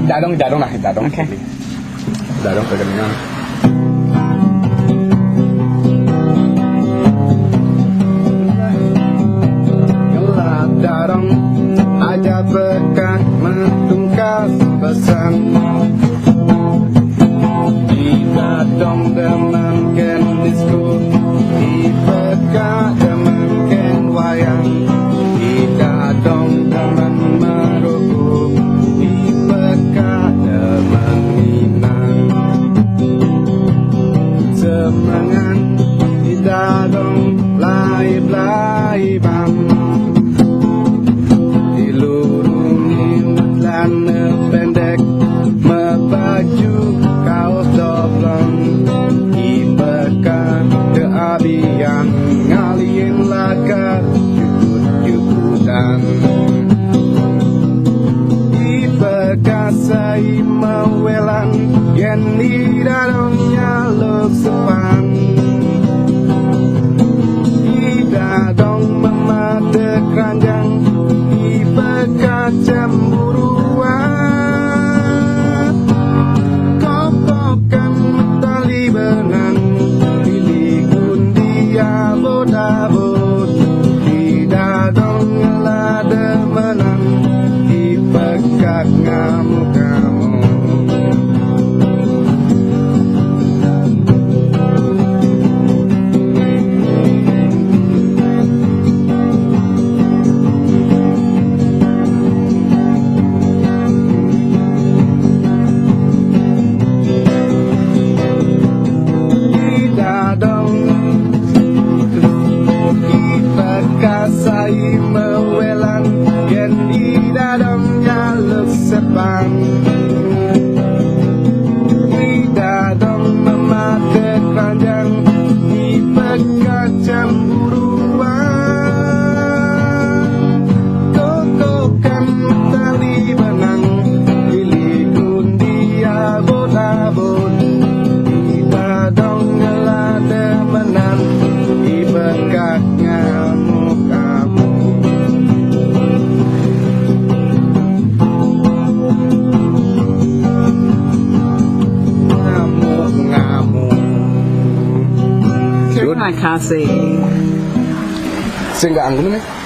Dadong lah, dadong. Oke. Dadong kekenyangan. Darong aja bekas mentungkas pesan kita dong demen ken disco ipeka demen ken wayang kita dong demen meruku ipeka demen minang semangan kita dong lai bang pendek membaju kaos doblong ipekan ke abian ngaliin laka jukut-jukutan ipekasai mewelan yen idadong nyaluk sepan idadong memate keranjang ipekat cemburu kasai mewelan yen di dalam nyaluk sepan di dalam memate keranjang di pekat cemburuan kokokan tali benang dilikun dia abot-abot di dalam ngelada menang di pekatnya Terima kasih. Saya nggak anggun nih.